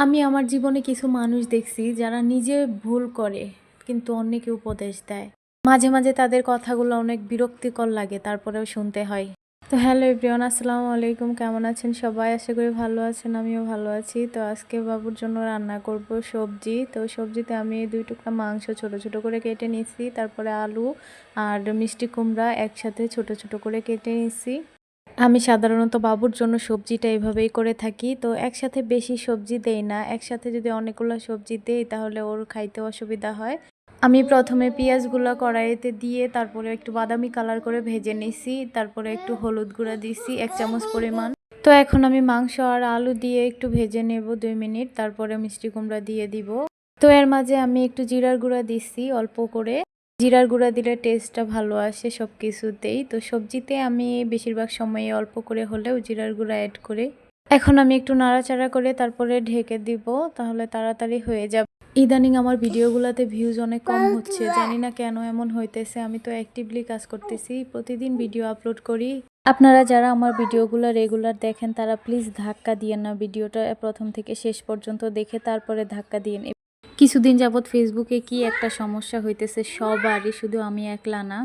আমি আমার জীবনে কিছু মানুষ দেখছি যারা নিজে ভুল করে কিন্তু অন্যকে উপদেশ দেয়। মাঝে মাঝে তাদের কথাগুলো অনেক বিরক্তিকর লাগে, তারপরেও শুনতে হয়। তো হ্যালো এভরিওয়ান, আসসালামু আলাইকুম। কেমন আছেন সবাই? আশা করি ভালো আছেন, আমিও ভালো আছি। তো আজকে বাবুর জন্য রান্না করব সবজি। তো সবজিতে আমি 2 টুকরা মাংস ছোট ছোট করে কেটে নিয়েছি, তারপরে আলু আর মিষ্টি কুমড়া একসাথে ছোট ছোট করে কেটে নিয়েছি। আমি সাধারণত বাবুর জন্য সবজিটা এভাবেই করে থাকি। তো একসাথে বেশি সবজি দেই না। একসাথে যদি অনেকগুলো সবজি দেই তাহলে ওর খাইতে অসুবিধা হয়। আমি প্রথমে পেঁয়াজগুলো কড়াইতে দিয়ে তারপরে একটু বাদামি কালার করে ভেজে নিছি। তারপরে একটু হলুদ গুঁড়া দিছি 1 চামচ পরিমাণ। তো এখন আমি মাংস আর আলু দিয়ে একটু ভেজে নেব 2 মিনিট। তারপরে মিষ্টি কুমড়া দিয়ে দিব। তো এর মাঝে আমি একটু জিরার গুঁড়া দিছি অল্প করে। জিরার গুঁড়া দিলে টেস্টটা ভালো আসে সব কিছুতেই। তো সবজিতে আমি বেশিরভাগ সময়ে অল্প করে হলেও জিরার গুঁড়া অ্যাড করি। এখন আমি একটু নাড়াচাড়া করে তারপরে ঢেকে দিব, তাহলে তাড়াতাড়ি হয়ে যাবে। ইদানিং আমার ভিডিওগুলোতে ভিউজ অনেক কম হচ্ছে, জানি না কেন এমন হইতেছে। আমি তো অ্যাক্টিভলি কাজ করতেছি, প্রতিদিন ভিডিও আপলোড করি। আপনারা যারা আমার ভিডিওগুলো রেগুলার দেখেন তারা প্লিজ ধাক্কা দিয়েন না, ভিডিওটা প্রথম থেকে শেষ পর্যন্ত দেখে তারপরে ধাক্কা দিন। কিছুদিন যাবৎ ফেসবুকে কি একটা সমস্যা হইতেছে সবারই, শুধু আমি একলা না।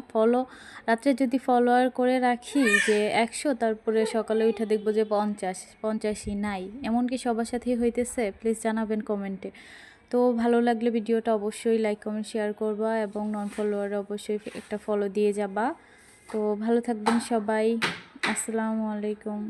রাত্রে যদি ফলোয়ার করে রাখি যে 100, তারপরে সকালে উঠে দেখবো যে 50-50ই নাই। এমনকি সবার সাথেই হইতেছে। প্লিজ জানাবেন কমেন্টে। তো ভালো লাগলে ভিডিওটা অবশ্যই লাইক কমেন্ট শেয়ার করবা এবং নন ফলোয়ার অবশ্যই একটা ফলো দিয়ে যাবা। তো ভালো থাকবেন সবাই। আসসালামু আলাইকুম।